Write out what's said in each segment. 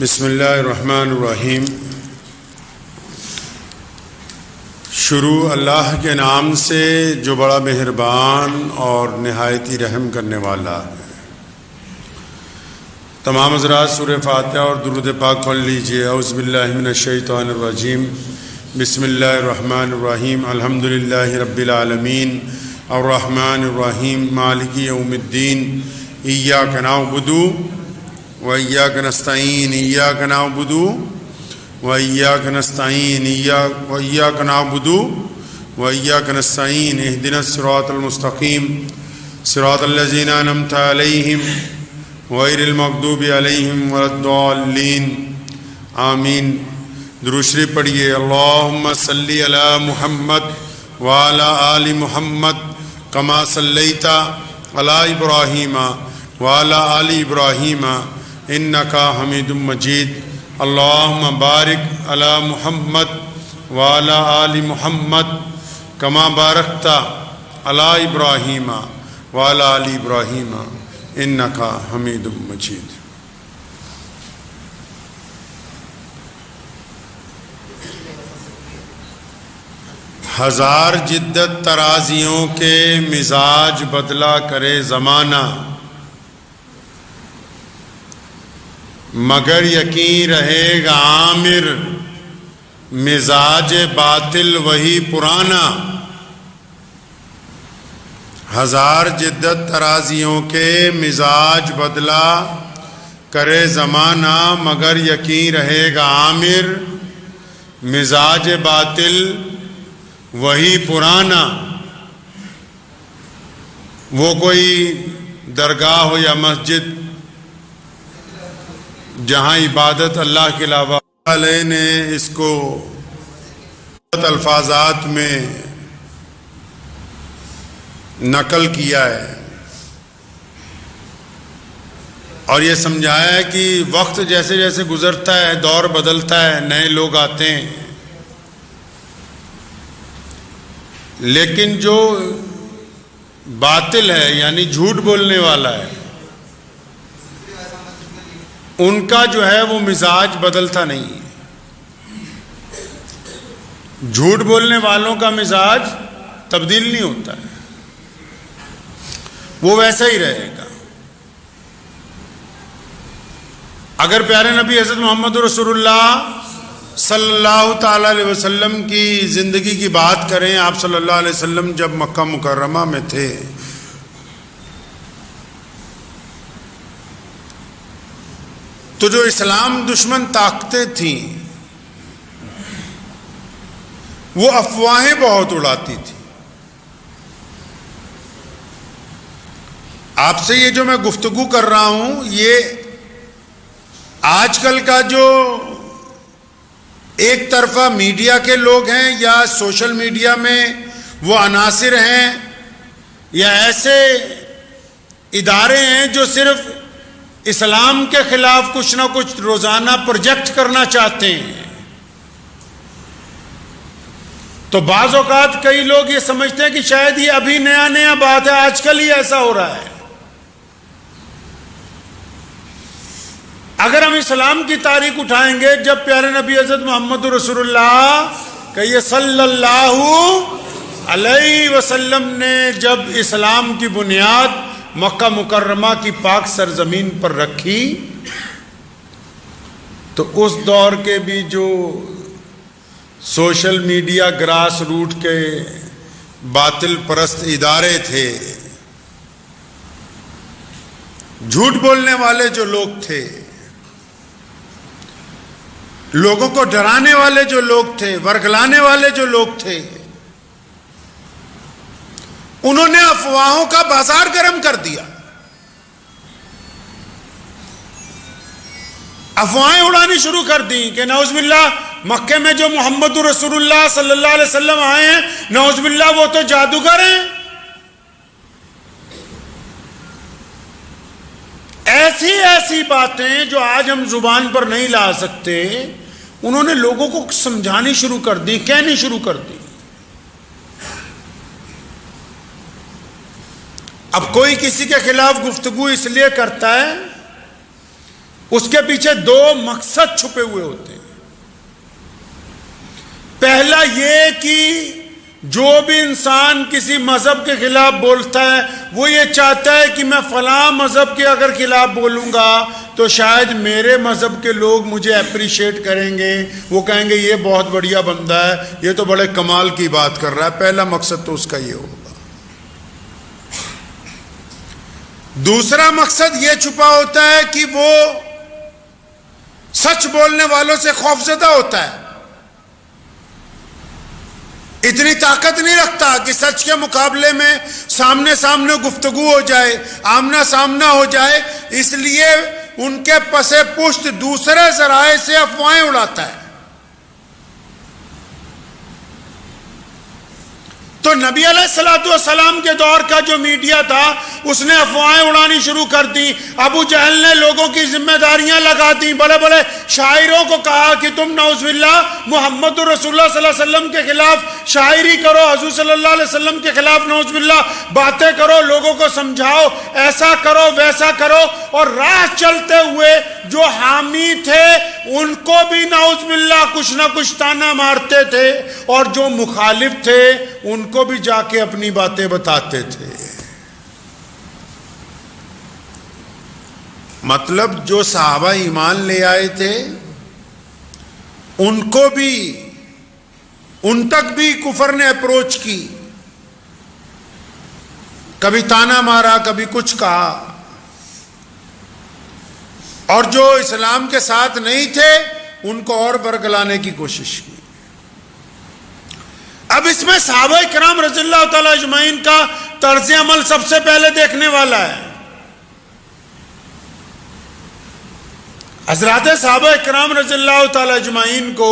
بسم اللہ الرحمن الرحیم۔ شروع اللہ کے نام سے جو بڑا مہربان اور نہایت ہی رحم کرنے والا ہے۔ تمام حضرات سورہ فاتحہ اور درود پاک پڑھ لیجیے۔ اعوذ باللہ من الشیطان الرجیم، بسم اللہ الرحمن الرحیم، الحمدللہ رب العالمین، الرحمن الرحیم، مالک یوم الدین، ایاک نعبد وإياك نستعين، إياك نعبد وإياك نستعين، وإياك نعبد وإياك نستعين، اهدنا الصراط المستقيم صراط الذين أنعمت عليهم غير المغضوب عليهم ولا الضالين، آمین۔ درود شریف پڑھیے۔ اللهم صل على محمد وعلى آل محمد كما صليت على إبراهيم وعلى آل إبراهيم انکا حمید مجید۔ اللہم بارک علی محمد وعلی آل محمد کما بارکت علی ابراہیم وعلی آل ابراہیم انکا حمید مجید۔ ہزار جدت ترازیوں کے مزاج بدلا کرے زمانہ، مگر یقین رہے گا عامر مزاج باطل وہی پرانا۔ ہزار جدت ترازیوں کے مزاج بدلا کرے زمانہ، مگر یقین رہے گا عامر مزاج باطل وہی پرانا۔ وہ کوئی درگاہ ہو یا مسجد جہاں عبادت اللہ کے علاوہ علیہ نے اس کو الفاظات میں نقل کیا ہے اور یہ سمجھایا ہے کہ وقت جیسے جیسے گزرتا ہے، دور بدلتا ہے، نئے لوگ آتے ہیں، لیکن جو باطل ہے یعنی جھوٹ بولنے والا ہے ان کا جو ہے وہ مزاج بدلتا نہیں ہے۔ جھوٹ بولنے والوں کا مزاج تبدیل نہیں ہوتا ہے، وہ ویسا ہی رہے گا۔ اگر پیارے نبی حضرت محمد رسول اللہ صلی اللہ تعالی علیہ وسلم کی زندگی کی بات کریں، آپ صلی اللہ علیہ وسلم جب مکہ مکرمہ میں تھے تو جو اسلام دشمن طاقتیں تھیں وہ افواہیں بہت اڑاتی تھی۔ آپ سے یہ جو میں گفتگو کر رہا ہوں، یہ آج کل کا جو ایک طرفہ میڈیا کے لوگ ہیں یا سوشل میڈیا میں وہ عناصر ہیں یا ایسے ادارے ہیں جو صرف اسلام کے خلاف کچھ نہ کچھ روزانہ پروجیکٹ کرنا چاہتے ہیں، تو بعض اوقات کئی لوگ یہ سمجھتے ہیں کہ شاید یہ ابھی نیا نیا بات ہے، آج کل ہی ایسا ہو رہا ہے۔ اگر ہم اسلام کی تاریخ اٹھائیں گے، جب پیارے نبی حضرت محمد رسول اللہ کہیے صلی اللہ علیہ وسلم نے جب اسلام کی بنیاد مکہ مکرمہ کی پاک سرزمین پر رکھی، تو اس دور کے بھی جو سوشل میڈیا گراس روٹ کے باطل پرست ادارے تھے، جھوٹ بولنے والے جو لوگ تھے، لوگوں کو ڈرانے والے جو لوگ تھے، ورگلانے والے جو لوگ تھے، انہوں نے افواہوں کا بازار گرم کر دیا، افواہیں اڑانی شروع کر دیں کہ نعوذ باللہ مکے میں جو محمد رسول اللہ صلی اللہ علیہ وسلم آئے ہیں، نعوذ باللہ وہ تو جادوگر ہیں۔ ایسی ایسی باتیں جو آج ہم زبان پر نہیں لا سکتے، انہوں نے لوگوں کو سمجھانی شروع کر دی، کہنی شروع کر دی۔ اب کوئی کسی کے خلاف گفتگو اس لیے کرتا ہے اس کے پیچھے دو مقصد چھپے ہوئے ہوتے ہیں. پہلا یہ کہ جو بھی انسان کسی مذہب کے خلاف بولتا ہے وہ یہ چاہتا ہے کہ میں فلاں مذہب کے اگر خلاف بولوں گا تو شاید میرے مذہب کے لوگ مجھے اپریشیٹ کریں گے, وہ کہیں گے یہ بہت بڑھیا بندہ ہے, یہ تو بڑے کمال کی بات کر رہا ہے. پہلا مقصد تو اس کا یہ ہوگا. دوسرا مقصد یہ چھپا ہوتا ہے کہ وہ سچ بولنے والوں سے خوفزدہ ہوتا ہے, اتنی طاقت نہیں رکھتا کہ سچ کے مقابلے میں سامنے سامنے گفتگو ہو جائے, آمنا سامنا ہو جائے, اس لیے ان کے پس پشت دوسرے ذرائع سے افواہیں اڑاتا ہے. تو نبی علیہ الصلوۃ والسلام کے دور کا جو میڈیا تھا اس نے افواہیں اڑانی شروع کر دی. ابو جہل نے لوگوں کی ذمہ داریاں لگا دی, بڑے بڑے شاعروں کو کہا کہ تم نعوذ باللہ محمد رسول اللہ صلی اللہ علیہ وسلم کے خلاف شاعری کرو, حضور صلی اللہ علیہ وسلم کے خلاف نعوذ باللہ باتیں کرو, لوگوں کو سمجھاؤ, ایسا کرو ویسا کرو. اور راہ چلتے ہوئے جو حامی تھے ان کو بھی نعوذ باللہ کچھ نہ کچھ تانا مارتے تھے, اور جو مخالف تھے ان کو بھی جا کے اپنی باتیں بتاتے تھے. مطلب جو صحابہ ایمان لے آئے تھے ان کو بھی, ان تک بھی کفر نے اپروچ کی, کبھی تانا مارا, کبھی کچھ کہا. اور جو اسلام کے ساتھ نہیں تھے ان کو اور برگلانے کی کوشش کی. اب اس میں صحابہ کرام رضی اللہ تعالی اجمعین کا طرز عمل سب سے پہلے دیکھنے والا ہے. حضرات صحابہ کرام رضی اللہ تعالی اجمعین کو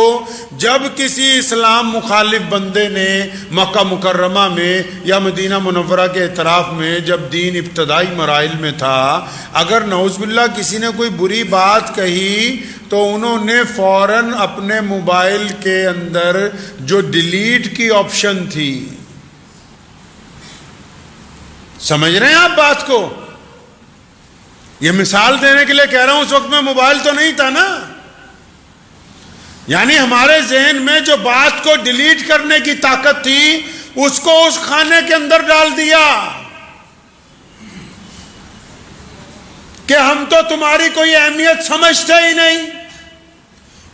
جب کسی اسلام مخالف بندے نے مکہ مکرمہ میں یا مدینہ منورہ کے اطراف میں جب دین ابتدائی مراحل میں تھا, اگر نعوذ باللہ کسی نے کوئی بری بات کہی تو انہوں نے فوراً اپنے موبائل کے اندر جو ڈیلیٹ کی آپشن تھی, سمجھ رہے ہیں آپ بات کو, یہ مثال دینے کے لیے کہہ رہا ہوں, اس وقت میں موبائل تو نہیں تھا نا, یعنی ہمارے ذہن میں جو بات کو ڈیلیٹ کرنے کی طاقت تھی اس کو اس خانے کے اندر ڈال دیا کہ ہم تو تمہاری کوئی اہمیت سمجھتے ہی نہیں.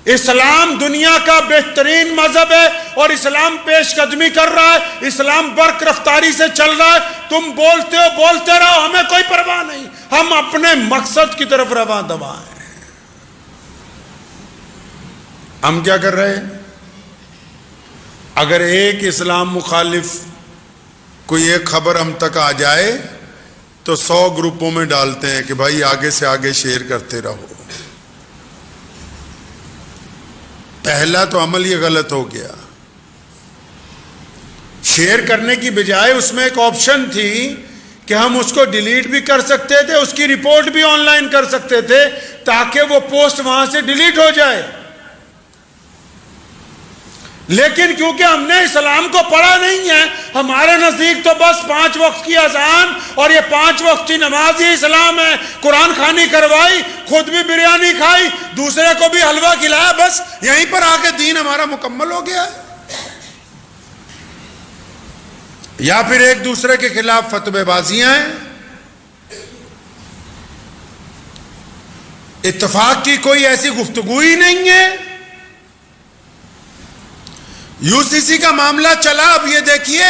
اسلام دنیا کا بہترین مذہب ہے اور اسلام پیش قدمی کر رہا ہے, اسلام برق رفتاری سے چل رہا ہے, تم بولتے ہو بولتے رہو, ہمیں کوئی پرواہ نہیں, ہم اپنے مقصد کی طرف رواں دواں ہیں. ہم کیا کر رہے ہیں؟ اگر ایک اسلام مخالف کوئی ایک خبر ہم تک آ جائے تو 100 گروپوں میں ڈالتے ہیں کہ بھائی آگے سے آگے شیئر کرتے رہو. پہلا تو عمل یہ غلط ہو گیا. شیئر کرنے کی بجائے اس میں ایک آپشن تھی کہ ہم اس کو ڈیلیٹ بھی کر سکتے تھے, اس کی رپورٹ بھی آن لائن کر سکتے تھے تاکہ وہ پوسٹ وہاں سے ڈیلیٹ ہو جائے. لیکن کیونکہ ہم نے اسلام کو پڑھا نہیں ہے, ہمارے نزدیک تو بس 5 وقت کی اذان اور یہ 5 وقت کی نماز ہی اسلام ہے. قرآن خوانی کروائی, خود بھی بریانی کھائی, دوسرے کو بھی حلوہ کھلایا, بس یہیں پر آ کے دین ہمارا مکمل ہو گیا ہے. یا پھر ایک دوسرے کے خلاف فتوے بازیاں ہیں, اتفاق کی کوئی ایسی گفتگو ہی نہیں ہے. یو سی سی کا معاملہ چلا, اب یہ دیکھیے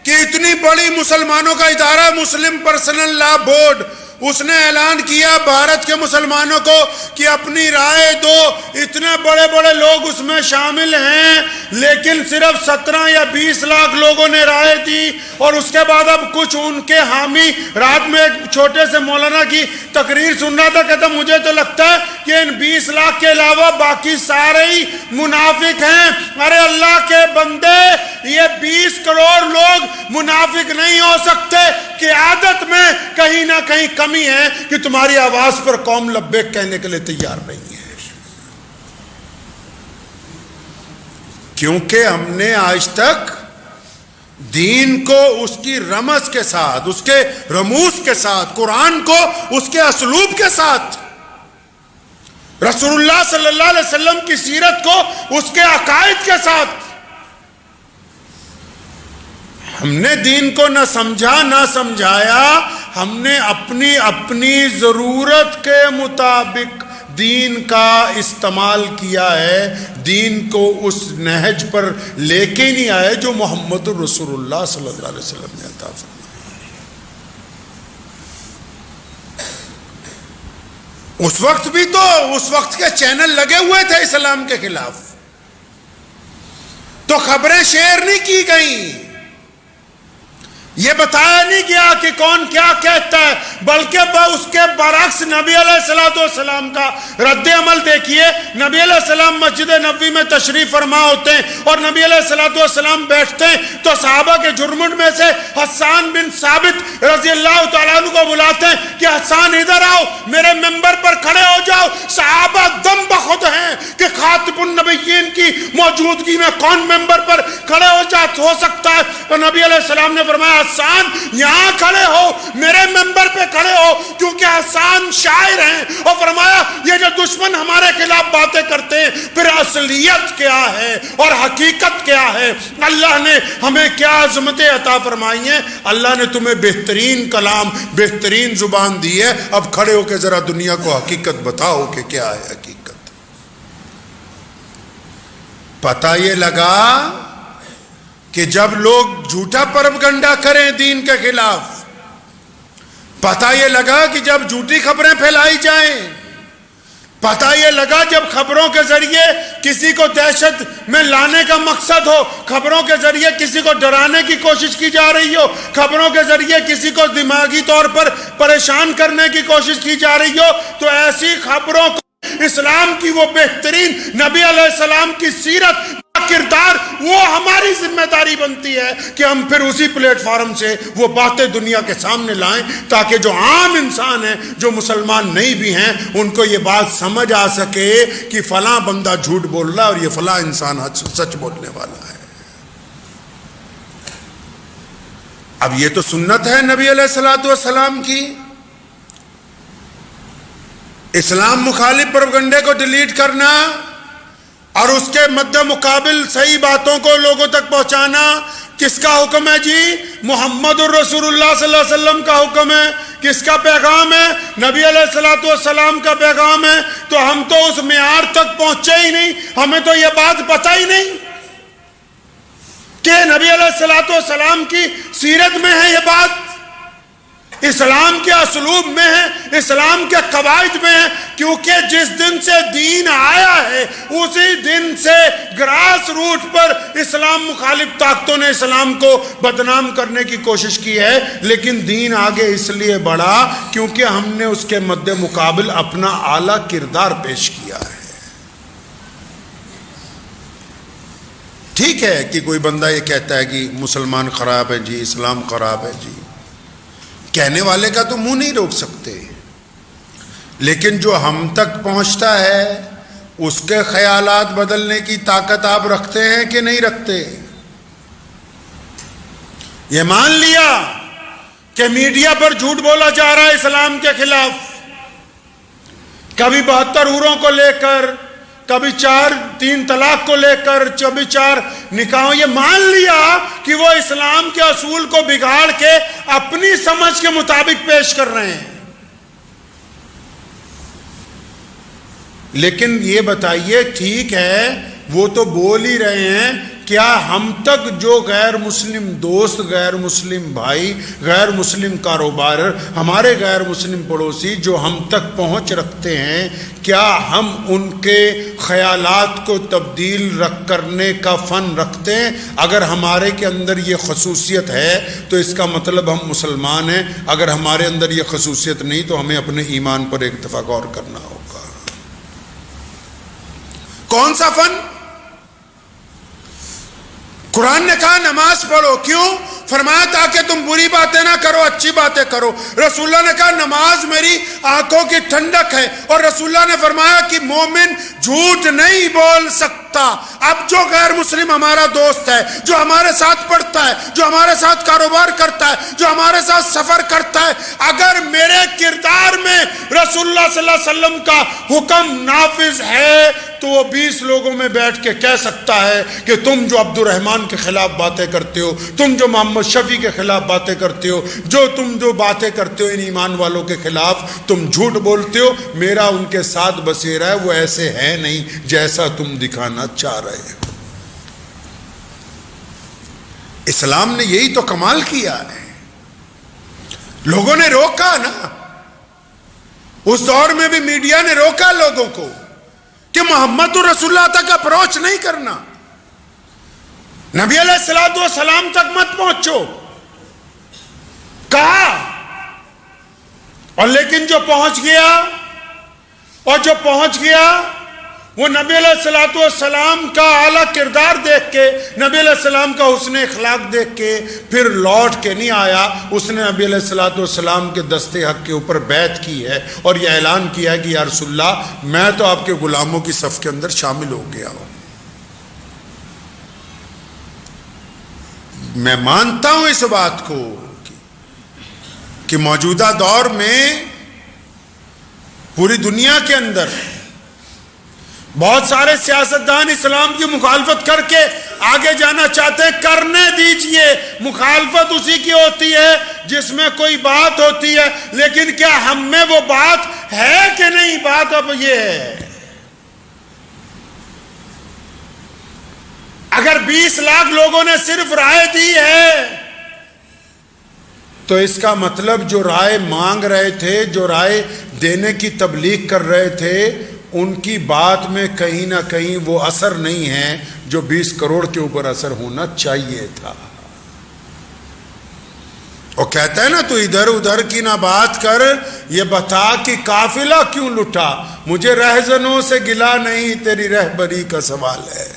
کہ اتنی بڑی مسلمانوں کا ادارہ مسلم پرسنل لا بورڈ, اس نے اعلان کیا بھارت کے مسلمانوں کو کہ اپنی رائے دو. اتنے بڑے بڑے لوگ اس میں شامل ہیں لیکن صرف 17 یا 20 لاکھ لوگوں نے رائے دی. اور اس کے بعد اب کچھ ان کے حامی, رات میں ایک چھوٹے سے مولانا کی تقریر سن رہا تھا, کہتا مجھے تو لگتا ہے کہ ان 20 لاکھ کے علاوہ باقی سارے ہی منافق ہیں. ارے اللہ کے بندے, یہ 20 کروڑ لوگ منافق نہیں ہو سکتے. قیادت میں کہیں نہ کہیں کمی ہے کہ تمہاری آواز پر قوم لبیک کہنے کے لیے تیار نہیں ہے. کیونکہ ہم نے آج تک دین کو اس کی رمز کے ساتھ, اس کے رموز کے ساتھ, قرآن کو اس کے اسلوب کے ساتھ رسول اللہ صلی اللہ علیہ وسلم کی سیرت کو اس کے عقائد کے ساتھ. ہم نے دین کو نہ سمجھا نہ سمجھایا، ہم نے اپنی ضرورت کے مطابق دین کا استعمال کیا ہے. دین کو اس نہج پر لے کے نہیں آئے جو محمد رسول اللہ صلی اللہ علیہ وسلم نے عطا فرمایا. اس وقت بھی تو اس وقت کے چینل لگے ہوئے تھے اسلام کے خلاف، تو خبریں شیئر نہیں کی گئیں، یہ بتایا نہیں گیا کہ کون کیا کہتا ہے، بلکہ اس کے برعکس نبی علیہ السلام کا رد عمل دیکھیے. نبی علیہ السلام مسجد نبوی میں تشریف فرما ہوتے ہیں اور نبی علیہ السلام بیٹھتے ہیں تو صحابہ کے جرمن میں سے حسان بن ثابت رضی اللہ تعالیٰ عنہ کو بلاتے ہیں کہ حسان ادھر آؤ، میرے ممبر پر کھڑے ہو جاؤ. صحابہ دم بخود ہیں کہ خاتم النبیین کی موجودگی میں کون ممبر پر کھڑے ہو سکتا ہے. اور نبی علیہ السلام نے فرمایا حسان یہاں کھڑے ہو، میرے ممبر پہ کھڑے ہو، کیونکہ حسان شاعر ہیں. اور فرمایا یہ جو دشمن ہمارے خلاف باتیں کرتے ہیں پھر اصلیت کیا ہے اور حقیقت کیا ہے، اللہ نے ہمیں کیا عظمتیں عطا فرمائی ہیں. اللہ نے تمہیں بہترین کلام بہترین زبان دی ہے، اب کھڑے ہو کے ذرا دنیا کو حقیقت بتاؤ کہ کیا ہے حقیقت. پتہ یہ لگا کہ جب لوگ جھوٹا پروپیگنڈا کریں دین کے خلاف، پتہ یہ لگا کہ جب جھوٹی خبریں پھیلائی جائیں، پتہ یہ لگا جب خبروں کے ذریعے کسی کو دہشت میں لانے کا مقصد ہو، خبروں کے ذریعے کسی کو ڈرانے کی کوشش کی جا رہی ہو، خبروں کے ذریعے کسی کو دماغی طور پر پریشان کرنے کی کوشش کی جا رہی ہو، تو ایسی خبروں کو اسلام کی وہ بہترین نبی علیہ السلام کی سیرت کردار، وہ ہماری ذمہ داری بنتی ہے کہ ہم پھر اسی پلیٹ فارم سے وہ باتیں دنیا کے سامنے لائیں تاکہ جو عام انسان ہیں، جو مسلمان نہیں بھی ہیں، ان کو یہ بات سمجھ آ سکے کہ فلاں بندہ جھوٹ بول رہا ہے اور یہ فلاں انسان سچ بولنے والا ہے. اب یہ تو سنت ہے نبی علیہ السلام کی. اسلام مخالف پروپیگنڈے کو ڈیلیٹ کرنا اور اس کے مد مقابل صحیح باتوں کو لوگوں تک پہنچانا کس کا حکم ہے جی؟ محمد الرسول اللہ صلی اللہ علیہ وسلم کا حکم ہے. کس کا پیغام ہے؟ نبی علیہ السلام کا پیغام ہے. تو ہم تو اس معیار تک پہنچے ہی نہیں، ہمیں تو یہ بات پتہ ہی نہیں کہ نبی علیہ السلام کی سیرت میں ہے یہ بات، اسلام کے اسلوب میں ہے، اسلام کے قواعد میں ہے. کیونکہ جس دن سے دین آیا ہے اسی دن سے گراس روٹ پر اسلام مخالف طاقتوں نے اسلام کو بدنام کرنے کی کوشش کی ہے، لیکن دین آگے اس لیے بڑھا کیونکہ ہم نے اس کے مد مقابل اپنا اعلیٰ کردار پیش کیا ہے. ٹھیک ہے کہ کوئی بندہ یہ کہتا ہے کہ مسلمان خراب ہے جی، اسلام خراب ہے جی، کہنے والے کا تو منہ نہیں روک سکتے، لیکن جو ہم تک پہنچتا ہے اس کے خیالات بدلنے کی طاقت آپ رکھتے ہیں کہ نہیں رکھتے؟ یہ مان لیا کہ میڈیا پر جھوٹ بولا جا رہا ہے اسلام کے خلاف، کبھی 72 حوروں کو لے کر، کبھی 3 طلاق کو لے کر، کبھی 4 نکاحوں، یہ مان لیا کہ وہ اسلام کے اصول کو بگاڑ کے اپنی سمجھ کے مطابق پیش کر رہے ہیں. لیکن یہ بتائیے ٹھیک ہے وہ تو بول ہی رہے ہیں، کیا ہم تک جو غیر مسلم دوست، غیر مسلم بھائی، غیر مسلم کاروبار، ہمارے غیر مسلم پڑوسی جو ہم تک پہنچ رکھتے ہیں، کیا ہم ان کے خیالات کو تبدیل کرنے کا فن رکھتے ہیں؟ اگر ہمارے کے اندر یہ خصوصیت ہے تو اس کا مطلب ہم مسلمان ہیں. اگر ہمارے اندر یہ خصوصیت نہیں تو ہمیں اپنے ایمان پر ایک دفعہ غور کرنا ہوگا. کون سا فن؟ قرآن نے کہا نماز پڑھو، کیوں؟ فرمایا تاکہ تم بری باتیں نہ کرو، اچھی باتیں کرو۔ رسول اللہ نے کہا نماز میری آنکھوں کی ٹھنڈک ہے، اور رسول اللہ نے فرمایا کہ مومن جھوٹ نہیں بول سکتا۔ اب جو غیر مسلم ہمارا دوست ہے، جو ہمارے ساتھ پڑھتا ہے، جو ہمارے ساتھ کاروبار کرتا ہے، جو ہمارے ساتھ سفر کرتا ہے، اگر میرے کردار میں رسول اللہ صلی اللہ علیہ وسلم کا حکم نافذ ہے تو وہ 20 لوگوں میں بیٹھ کے کہہ سکتا ہے کہ تم جو عبد الرحمن کے خلاف باتیں کرتے ہو، تم جو محمد شفیع کے خلاف باتیں کرتے ہو، تم جو باتیں کرتے ہو ان ایمان والوں کے خلاف، تم جھوٹ بولتے ہو، میرا ان کے ساتھ بسیرا ہے، وہ ایسے ہے نہیں جیسا تم دکھانا چاہ رہے ہو۔ اسلام نے یہی تو کمال کیا ہے۔ لوگوں نے روکا نا، اس دور میں بھی میڈیا نے روکا لوگوں کو کہ محمد رسول اللہ تک اپروچ نہیں کرنا، نبی علیہ الصلوۃ والسلام تک مت پہنچو، کہا، اور لیکن جو پہنچ گیا وہ نبی علیہ الصلوۃ والسلام کا اعلیٰ کردار دیکھ کے، نبی علیہ السلام کا حسن اخلاق دیکھ کے پھر لوٹ کے نہیں آیا۔ اس نے نبی علیہ الصلوۃ والسلام کے دستے حق کے اوپر بیعت کی ہے اور یہ اعلان کیا ہے کہ یا رسول اللہ میں تو آپ کے غلاموں کی صف کے اندر شامل ہو گیا ہوں۔ میں مانتا ہوں اس بات کو کہ موجودہ دور میں پوری دنیا کے اندر بہت سارے سیاستدان اسلام کی مخالفت کر کے آگے جانا چاہتے ہیں، کرنے دیجئے، مخالفت اسی کی ہوتی ہے جس میں کوئی بات ہوتی ہے، لیکن کیا ہم میں وہ بات ہے کہ نہیں؟ بات اب یہ ہے، اگر 20 لاکھ لوگوں نے صرف رائے دی ہے تو اس کا مطلب جو رائے مانگ رہے تھے، جو رائے دینے کی تبلیغ کر رہے تھے، ان کی بات میں کہیں نہ کہیں وہ اثر نہیں ہے جو 20 کروڑ کے اوپر اثر ہونا چاہیے تھا۔ وہ کہتا ہے نا تو ادھر ادھر کی نہ بات کر، یہ بتا کہ قافلہ کیوں لٹا، مجھے رہزنوں سے گلا نہیں، تیری رہبری کا سوال ہے۔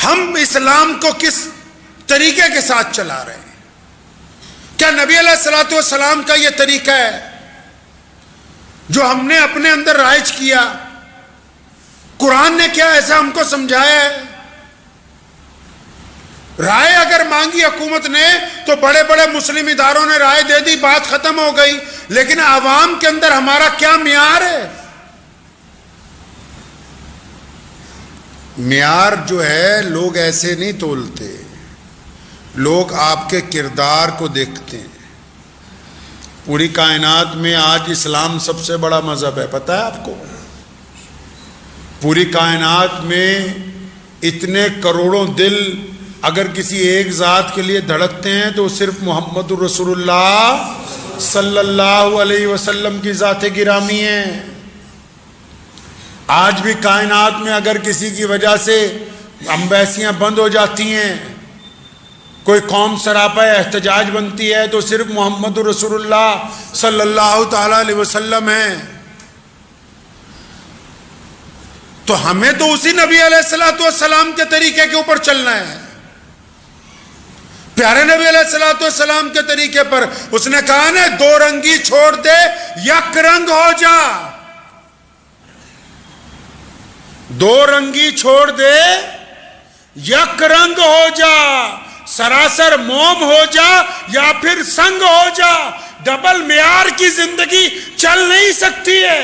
ہم اسلام کو کس طریقے کے ساتھ چلا رہے ہیں؟ کیا نبی علیہ الصلوۃ والسلام کا یہ طریقہ ہے جو ہم نے اپنے اندر رائج کیا؟ قرآن نے کیا ایسا ہم کو سمجھایا ہے؟ رائے اگر مانگی حکومت نے تو بڑے بڑے مسلم اداروں نے رائے دے دی، بات ختم ہو گئی، لیکن عوام کے اندر ہمارا کیا معیار ہے؟ معیار جو ہے لوگ ایسے نہیں تولتے، لوگ آپ کے کردار کو دیکھتے ہیں۔ پوری کائنات میں آج اسلام سب سے بڑا مذہب ہے، پتہ ہے آپ کو؟ پوری کائنات میں اتنے کروڑوں دل اگر کسی ایک ذات کے لیے دھڑکتے ہیں تو صرف محمد رسول اللہ صلی اللہ علیہ وسلم کی ذات گرامی ہے۔ آج بھی کائنات میں اگر کسی کی وجہ سے امبیسیاں بند ہو جاتی ہیں، کوئی قوم سراپا احتجاج بنتی ہے، تو صرف محمد رسول اللہ صلی اللہ تعالی علیہ وسلم ہے۔ تو ہمیں تو اسی نبی علیہ الصلوۃ والسلام کے طریقے کے اوپر چلنا ہے، پیارے نبی علیہ الصلوۃ والسلام کے طریقے پر۔ اس نے کہا نا دو رنگی چھوڑ دے یک رنگ ہو جا، دو رنگی چھوڑ دے یک رنگ ہو جا، سراسر موم ہو جا یا پھر سنگ ہو جا، ڈبل معیار کی زندگی چل نہیں سکتی ہے۔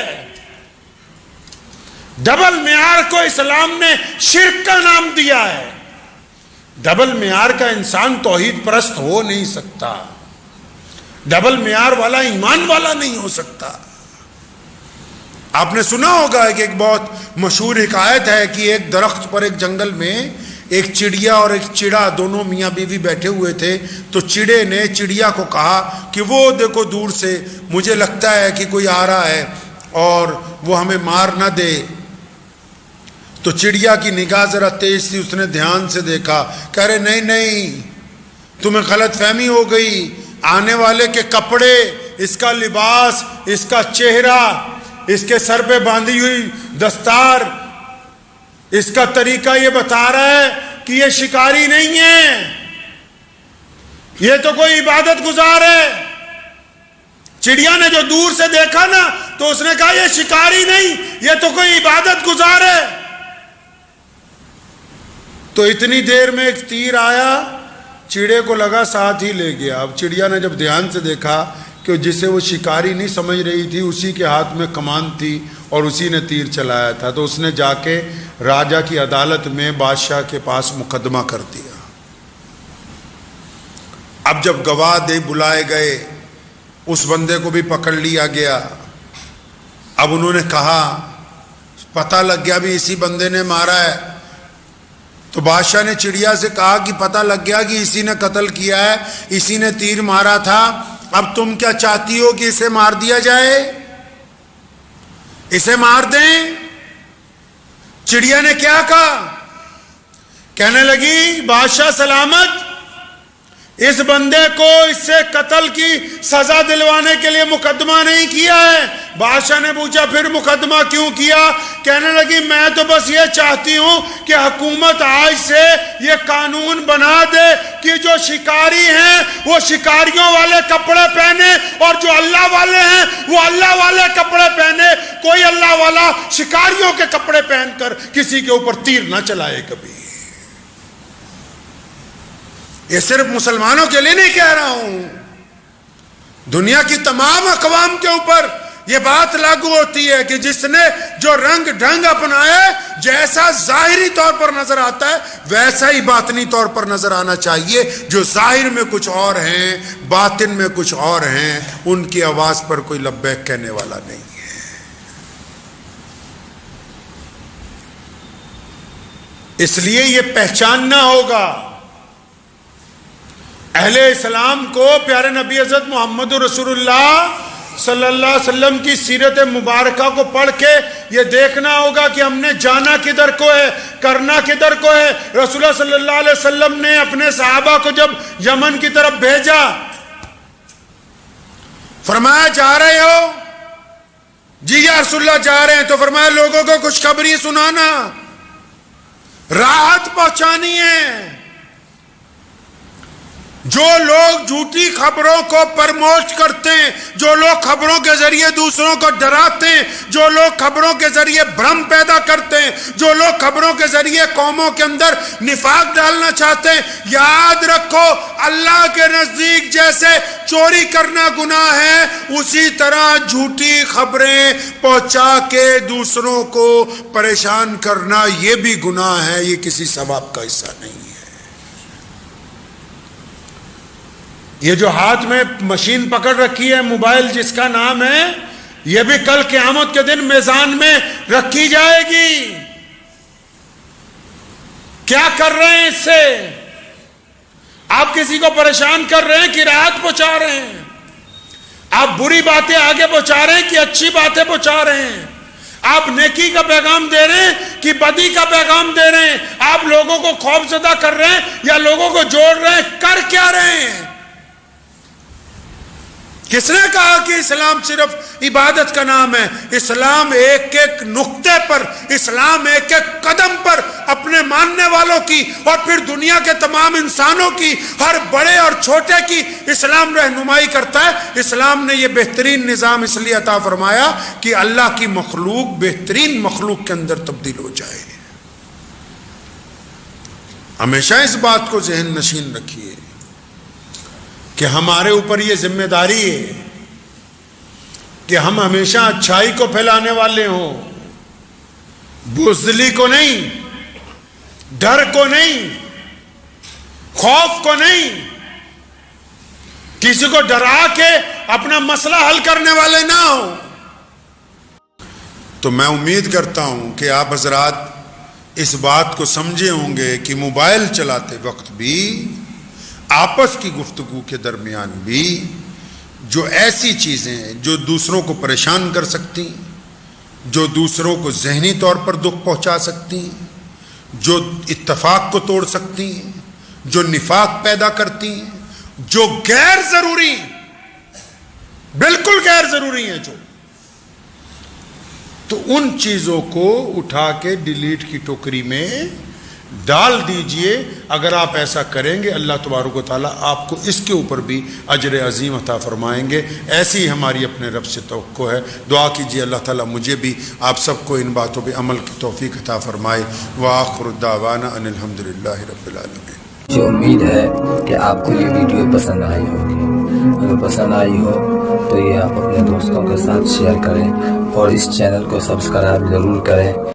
ڈبل معیار کو اسلام نے شرک کا نام دیا ہے۔ ڈبل معیار کا انسان توحید پرست ہو نہیں سکتا، ڈبل معیار والا ایمان والا نہیں ہو سکتا۔ آپ نے سنا ہوگا کہ ایک بہت مشہور حکایت ہے کہ ایک درخت پر ایک جنگل میں ایک چڑیا اور ایک چڑا دونوں میاں بیوی بیٹھے ہوئے تھے، تو چڑے نے چڑیا کو کہا کہ وہ دیکھو دور سے، مجھے لگتا ہے کہ کوئی آ رہا ہے اور وہ ہمیں مار نہ دے۔ تو چڑیا کی نگاہ ذرا تیز تھی، اس نے دھیان سے دیکھا، کہہ رہے نہیں نہیں تمہیں غلط فہمی ہو گئی، آنے والے کے کپڑے، اس کا لباس، اس کا چہرہ، اس کے سر پہ باندھی ہوئی دستار، اس کا طریقہ یہ بتا رہا ہے کہ یہ شکاری نہیں ہے، یہ تو کوئی عبادت گزار ہے۔ چڑیا نے جو دور سے دیکھا نا تو اس نے کہا یہ شکاری نہیں، یہ تو کوئی عبادت گزار ہے۔ تو اتنی دیر میں ایک تیر آیا، چڑے کو لگا، ساتھ ہی لے گیا۔ اب چڑیا نے جب دھیان سے دیکھا کہ جسے وہ شکاری نہیں سمجھ رہی تھی اسی کے ہاتھ میں کمان تھی اور اسی نے تیر چلایا تھا، تو اس نے جا کے راجا کی عدالت میں بادشاہ کے پاس مقدمہ کر دیا۔ اب جب گواہ دے بلائے گئے، اس بندے کو بھی پکڑ لیا گیا۔ اب انہوں نے کہا، پتہ لگ گیا بھی اسی بندے نے مارا ہے۔ تو بادشاہ نے چڑیا سے کہا کہ پتہ لگ گیا کہ اسی نے قتل کیا ہے، اسی نے تیر مارا تھا، اب تم کیا چاہتی ہو کہ اسے مار دیا جائے؟ اسے مار دیں؟ چڑیا نے کیا کہا؟ کہنے لگی بادشاہ سلامت، اس بندے کو اس سے قتل کی سزا دلوانے کے لیے مقدمہ نہیں کیا ہے۔ بادشاہ نے پوچھا پھر مقدمہ کیوں کیا؟ کہنے لگی میں تو بس یہ چاہتی ہوں کہ حکومت آج سے یہ قانون بنا دے کہ جو شکاری ہیں وہ شکاریوں والے کپڑے پہنے اور جو اللہ والے ہیں وہ اللہ والے کپڑے پہنے، کوئی اللہ والا شکاریوں کے کپڑے پہن کر کسی کے اوپر تیر نہ چلائے کبھی۔ یہ صرف مسلمانوں کے لیے نہیں کہہ رہا ہوں، دنیا کی تمام اقوام کے اوپر یہ بات لاگو ہوتی ہے کہ جس نے جو رنگ ڈھنگ اپنایا ہے، جیسا ظاہری طور پر نظر آتا ہے ویسا ہی باطنی طور پر نظر آنا چاہیے۔ جو ظاہر میں کچھ اور ہیں، باطن میں کچھ اور ہیں، ان کی آواز پر کوئی لبیک کہنے والا نہیں ہے۔ اس لیے یہ پہچاننا ہوگا، اہل اسلام کو پیارے نبی حضرت محمد رسول اللہ صلی اللہ علیہ وسلم کی سیرت مبارکہ کو پڑھ کے یہ دیکھنا ہوگا کہ ہم نے جانا کدھر کو ہے، کرنا کدھر کو ہے۔ رسول اللہ صلی اللہ علیہ وسلم نے اپنے صحابہ کو جب یمن کی طرف بھیجا، فرمایا جا رہے ہو؟ جی یا رسول اللہ جا رہے ہیں۔ تو فرمایا لوگوں کو خوشخبری سنانا، راحت پہنچانی ہے۔ جو لوگ جھوٹی خبروں کو پرموٹ کرتے ہیں، جو لوگ خبروں کے ذریعے دوسروں کو ڈراتے ہیں، جو لوگ خبروں کے ذریعے بھرم پیدا کرتے ہیں، جو لوگ خبروں کے ذریعے قوموں کے اندر نفاق ڈالنا چاہتے ہیں، یاد رکھو اللہ کے نزدیک جیسے چوری کرنا گناہ ہے، اسی طرح جھوٹی خبریں پہنچا کے دوسروں کو پریشان کرنا یہ بھی گناہ ہے، یہ کسی ثواب کا حصہ نہیں ہے۔ یہ جو ہاتھ میں مشین پکڑ رکھی ہے موبائل جس کا نام ہے، یہ بھی کل قیامت کے دن میزان میں رکھی جائے گی۔ کیا کر رہے ہیں اس سے؟ آپ کسی کو پریشان کر رہے ہیں کہ راحت پہنچا رہے ہیں؟ آپ بری باتیں آگے پہنچا رہے ہیں کہ اچھی باتیں پہنچا رہے ہیں؟ آپ نیکی کا پیغام دے رہے ہیں کہ بدی کا پیغام دے رہے ہیں؟ آپ لوگوں کو خوف زدہ کر رہے ہیں یا لوگوں کو جوڑ رہے ہیں؟ کر کیا رہے ہیں؟ کس نے کہا کہ اسلام صرف عبادت کا نام ہے؟ اسلام ایک ایک نقطے پر، اسلام ایک ایک قدم پر اپنے ماننے والوں کی اور پھر دنیا کے تمام انسانوں کی، ہر بڑے اور چھوٹے کی اسلام رہنمائی کرتا ہے۔ اسلام نے یہ بہترین نظام اس لیے عطا فرمایا کہ اللہ کی مخلوق بہترین مخلوق کے اندر تبدیل ہو جائے۔ ہمیشہ اس بات کو ذہن نشین رکھیے کہ ہمارے اوپر یہ ذمہ داری ہے کہ ہم ہمیشہ اچھائی کو پھیلانے والے ہوں، بزدلی کو نہیں، ڈر کو نہیں، خوف کو نہیں، کسی کو ڈرا کے اپنا مسئلہ حل کرنے والے نہ ہوں۔ تو میں امید کرتا ہوں کہ آپ حضرات اس بات کو سمجھے ہوں گے کہ موبائل چلاتے وقت بھی، آپس کی گفتگو کے درمیان بھی جو ایسی چیزیں جو دوسروں کو پریشان کر سکتی، جو دوسروں کو ذہنی طور پر دکھ پہنچا سکتی، جو اتفاق کو توڑ سکتی، جو نفاق پیدا کرتی، جو غیر ضروری، بالکل غیر ضروری ہیں، جو تو ان چیزوں کو اٹھا کے ڈیلیٹ کی ٹوکری میں ڈال دیجئے. اگر آپ ایسا کریں گے اللہ تبارک و تعالیٰ آپ کو اس کے اوپر بھی اجر عظیم عطا فرمائیں گے. ایسی ہماری اپنے رب سے توقع ہے. دعا کیجئے اللہ تعالیٰ مجھے بھی آپ سب کو ان باتوں پہ عمل کی توفیق عطا فرمائے. وآخر دعوانا ان الحمدللہ رب العالمین. مجھے امید ہے کہ آپ کو یہ ویڈیو پسند آئی ہوگی. اگر پسند آئی ہو تو یہ آپ اپنے دوستوں کے ساتھ شیئر کریں اور اس چینل کو سبسکرائب ضرور کریں.